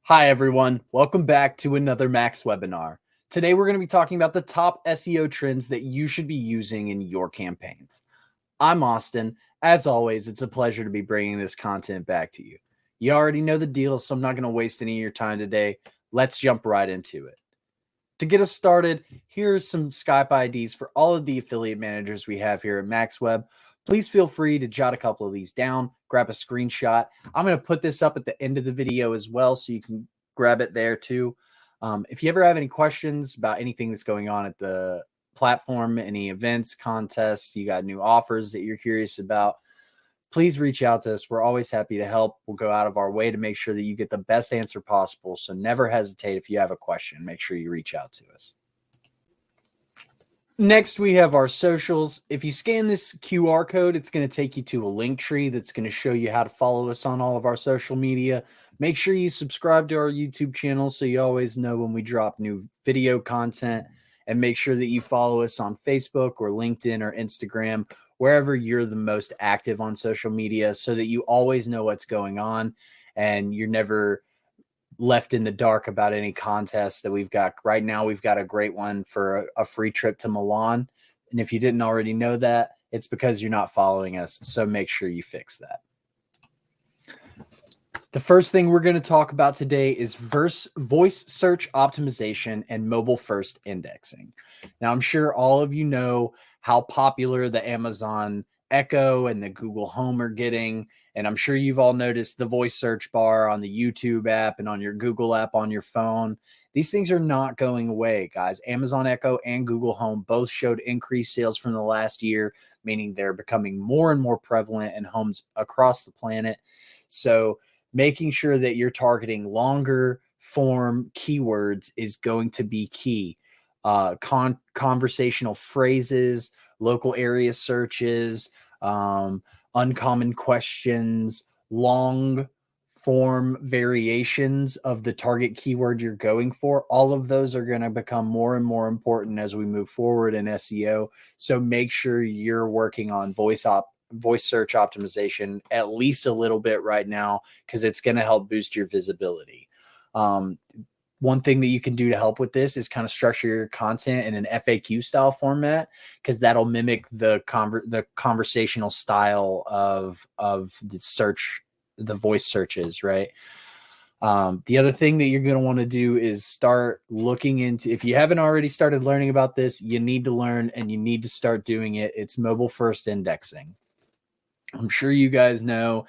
Hi, everyone. Welcome back to another Max webinar. Today, we're going to be talking about the top SEO trends that you should be using in your campaigns. I'm Austin. As always, it's a pleasure to be bringing this content back to you. You already know the deal, so I'm not going to waste any of your time today. Let's jump right into it. To get us started, here's some Skype IDs for all of the affiliate managers we have here at Maxweb. Please feel free to jot a couple of these down, grab a screenshot. I'm going to put this up at the end of the video as well, so you can grab it there too. If you ever have any questions about anything that's going on at the platform, any events, contests, you got new offers that you're curious about, please reach out to us. We're always happy to help. We'll go out of our way to make sure that you get the best answer possible. So never hesitate if you have a question. Make sure you reach out to us. Next, we have our socials. If you scan this QR code, it's going to take you to a link tree that's going to show you how to follow us on all of our social media. Make sure you subscribe to our YouTube channel so you always know when we drop new video content, and make sure that you follow us on Facebook or LinkedIn or Instagram, wherever you're the most active on social media, so that you always know what's going on and you're never left in the dark about any contests that we've got. Right now, we've got a great one for a free trip to Milan. And if you didn't already know that, it's because you're not following us. So make sure you fix that. The first thing we're going to talk about today is voice search optimization and mobile first indexing. Now, I'm sure all of you know how popular the Amazon Echo and the Google Home are getting. And I'm sure you've all noticed the voice search bar on the YouTube app and on your Google app on your phone. These things are not going away, guys. Amazon Echo and Google Home both showed increased sales from the last year, meaning they're becoming more and more prevalent in homes across the planet. So making sure that you're targeting longer form keywords is going to be key. Conversational phrases, local area searches, uncommon questions, long form variations of the target keyword you're going for. All of those are going to become more and more important as we move forward in SEO. So make sure you're working on voice search optimization at least a little bit right now, because it's going to help boost your visibility. One thing that you can do to help with this is kind of structure your content in an FAQ style format, because that'll mimic the conversational style of the voice searches, right? The other thing that you're going to want to do is start looking into, if you haven't already started learning about this, you need to learn and you need to start doing it. It's mobile first indexing. I'm sure you guys know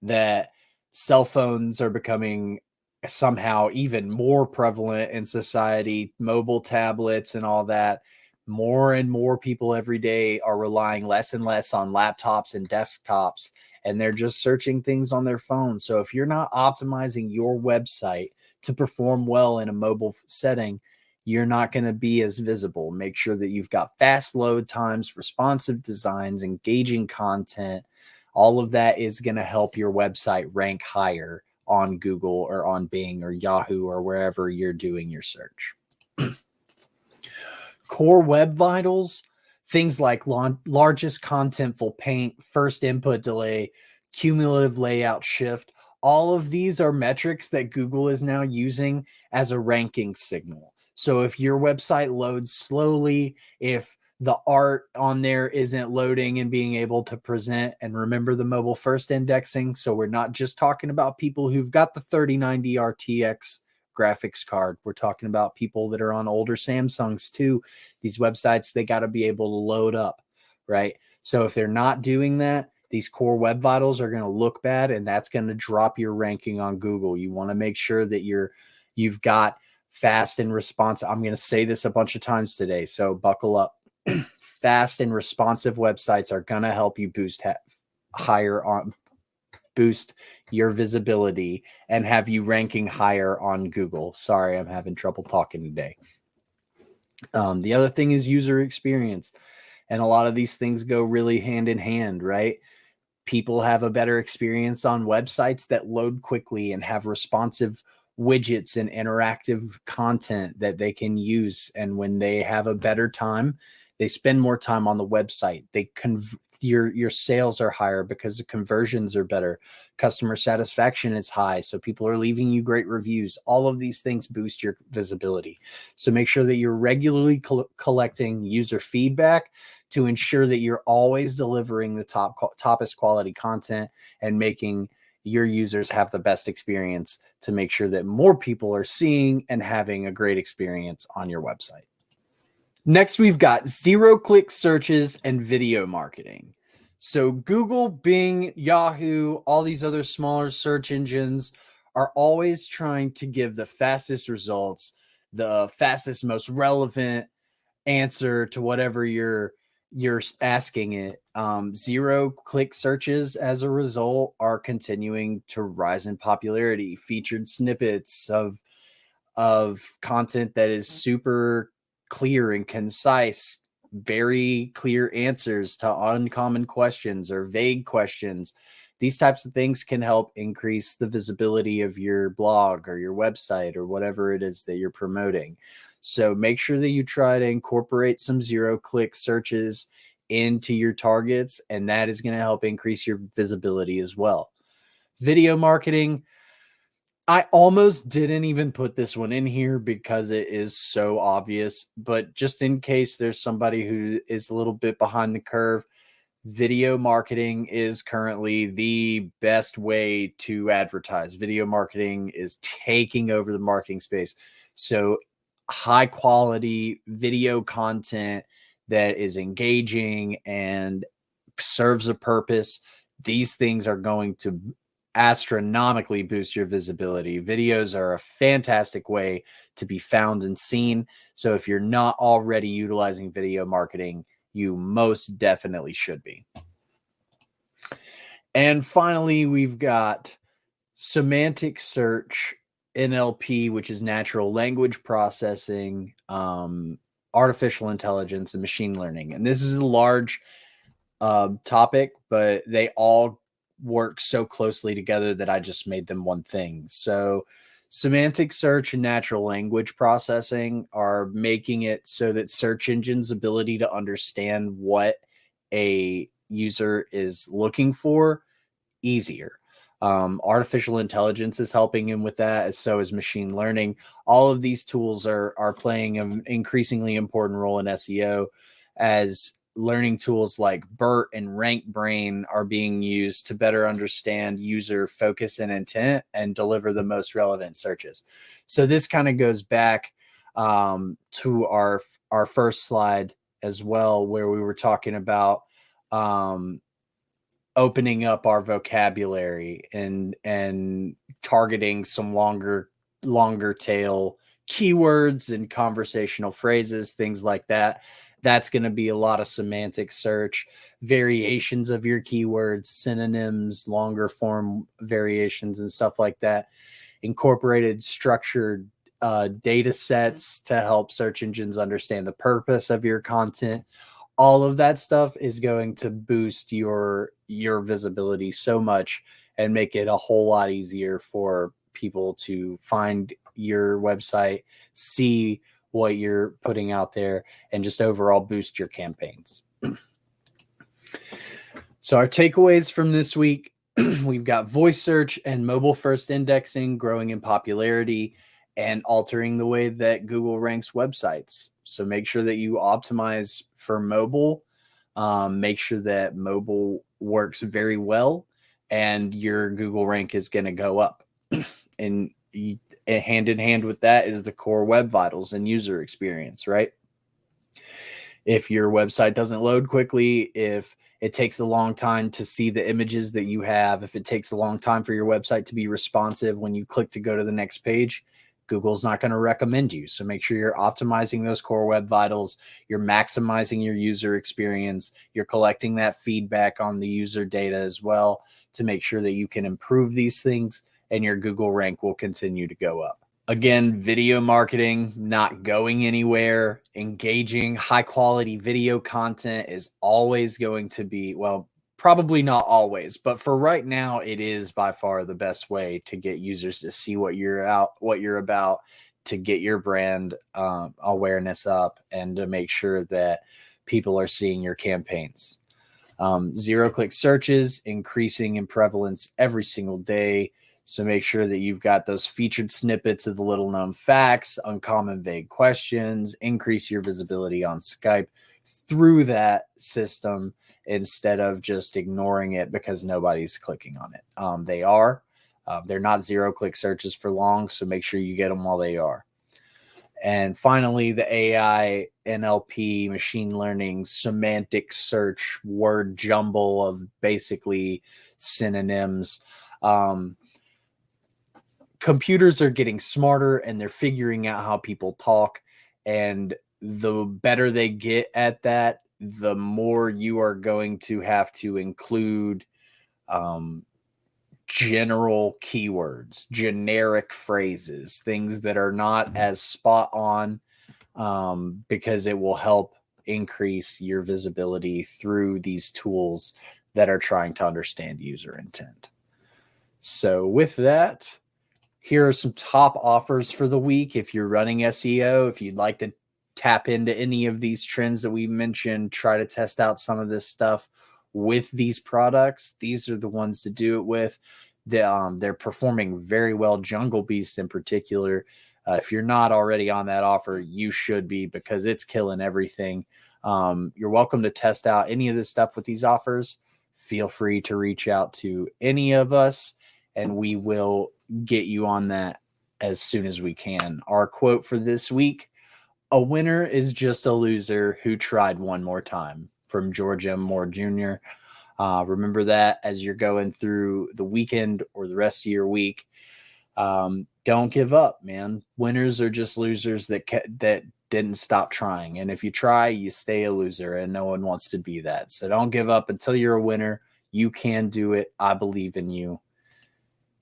that cell phones are becoming somehow even more prevalent in society, mobile tablets and all that. More and more people every day are relying less and less on laptops and desktops, and they're just searching things on their phone. So if you're not optimizing your website to perform well in a mobile setting, you're not going to be as visible. Make sure that you've got fast load times, responsive designs, engaging content. All of that is going to help your website rank higher on Google or on Bing or Yahoo or wherever you're doing your search. Core web vitals, things like largest contentful paint, first input delay, cumulative layout shift. All of these are metrics that Google is now using as a ranking signal. So if your website loads slowly, if the art on there isn't loading and being able to present, and remember the mobile first indexing. So we're not just talking about people who've got the 3090 RTX graphics card. We're talking about people that are on older Samsungs too. These websites, they got to be able to load up, right? So if they're not doing that, these core web vitals are going to look bad, and that's going to drop your ranking on Google. You want to make sure that you've got fast and responsive. I'm going to say this a bunch of times today, so buckle up. Fast and responsive websites are going to help you boost your visibility and have you ranking higher on Google. Sorry, I'm having trouble talking today. The other thing is user experience. And a lot of these things go really hand in hand, right? People have a better experience on websites that load quickly and have responsive widgets and interactive content that they can use. And when they have a better time, They spend more time on the website. Your sales are higher because the conversions are better. Customer satisfaction is high, so people are leaving you great reviews. All of these things boost your visibility. So make sure that you're regularly collecting user feedback to ensure that you're always delivering the toppest quality content and making your users have the best experience to make sure that more people are seeing and having a great experience on your website. Next, we've got zero-click searches and video marketing. So Google, Bing, Yahoo, all these other smaller search engines are always trying to give the fastest results, the fastest, most relevant answer to whatever you're asking it. Zero-click searches, as a result, are continuing to rise in popularity. Featured snippets of content that is super clear and concise, very clear answers to uncommon questions or vague questions. These types of things can help increase the visibility of your blog or your website or whatever it is that you're promoting. So make sure that you try to incorporate some zero-click searches into your targets, and that is going to help increase your visibility as well. Video marketing, I almost didn't even put this one in here because it is so obvious, but just in case there's somebody who is a little bit behind the curve, video marketing is currently the best way to advertise. Video marketing is taking over the marketing space. So high quality video content that is engaging and serves a purpose, these things are going to astronomically boost your visibility. Videos are a fantastic way to be found and seen. So if you're not already utilizing video marketing, you most definitely should be. And finally, we've got Semantic Search NLP, which is natural language processing, artificial intelligence, and machine learning. And this is a large topic, but they all work so closely together that I just made them one thing. So semantic search and natural language processing are making it so that search engines' ability to understand what a user is looking for easier. Artificial intelligence is helping him with that, as so is machine learning. All of these tools are playing an increasingly important role in SEO, as learning tools like BERT and RankBrain are being used to better understand user focus and intent and deliver the most relevant searches. So this kind of goes back to our first slide as well, where we were talking about opening up our vocabulary and targeting some longer tail keywords and conversational phrases, things like that. That's going to be a lot of semantic search, variations of your keywords, synonyms, longer form variations, and stuff like that. Incorporated structured data sets to help search engines understand the purpose of your content. All of that stuff is going to boost your visibility so much and make it a whole lot easier for people to find your website, see what you're putting out there, and just overall boost your campaigns. So our takeaways from this week, we've got voice search and mobile first indexing growing in popularity and altering the way that Google ranks websites. So make sure that you optimize for mobile. Make sure that mobile works very well, and your Google rank is going to go up. And hand in hand with that is the core web vitals and user experience, right? If your website doesn't load quickly, if it takes a long time to see the images that you have, if it takes a long time for your website to be responsive when you click to go to the next page, Google's not going to recommend you. So make sure you're optimizing those core web vitals. You're maximizing your user experience. You're collecting that feedback on the user data as well to make sure that you can improve these things, and your Google rank will continue to go up. Again, video marketing not going anywhere. Engaging high quality video content is always going to be, well, probably not always, but for right now, it is by far the best way to get users to see what you're about, to get your brand awareness up, and to make sure that people are seeing your campaigns. Zero-click searches increasing in prevalence every single day. So make sure that you've got those featured snippets of the little-known facts, uncommon vague questions, increase your visibility on Skype through that system instead of just ignoring it because nobody's clicking on it. They are. They're not zero-click searches for long, so make sure you get them while they are. And finally, the AI, NLP, machine learning, semantic search, word jumble of basically synonyms. Computers are getting smarter and they're figuring out how people talk. And the better they get at that, the more you are going to have to include general keywords, generic phrases, things that are not as spot on, because it will help increase your visibility through these tools that are trying to understand user intent. So with that, here are some top offers for the week. If you're running SEO, if you'd like to tap into any of these trends that we mentioned, try to test out some of this stuff with these products, these are the ones to do it with. They're performing very well. Jungle Beast in particular. If you're not already on that offer, you should be, because it's killing everything. You're welcome to test out any of this stuff with these offers. Feel free to reach out to any of us, and we will get you on that as soon as we can. Our quote for this week: "A winner is just a loser who tried one more time," from George M. Moore Jr. Remember that as you're going through the weekend or the rest of your week. Don't give up, man. Winners are just losers that didn't stop trying. And if you try, you stay a loser, and no one wants to be that. So don't give up until you're a winner. You can do it. I believe in you.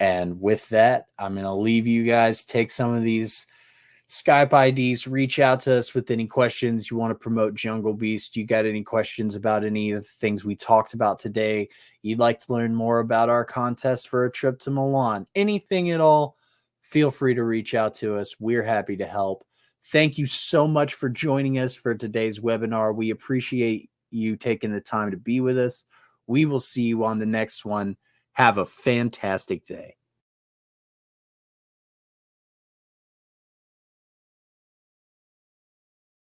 And with that, I'm going to leave you guys. Take some of these Skype IDs, reach out to us with any questions you want to promote Jungle Beast. You got any questions about any of the things we talked about today? You'd like to learn more about our contest for a trip to Milan? Anything at all? Feel free to reach out to us. We're happy to help. Thank you so much for joining us for today's webinar. We appreciate you taking the time to be with us. We will see you on the next one. Have a fantastic day.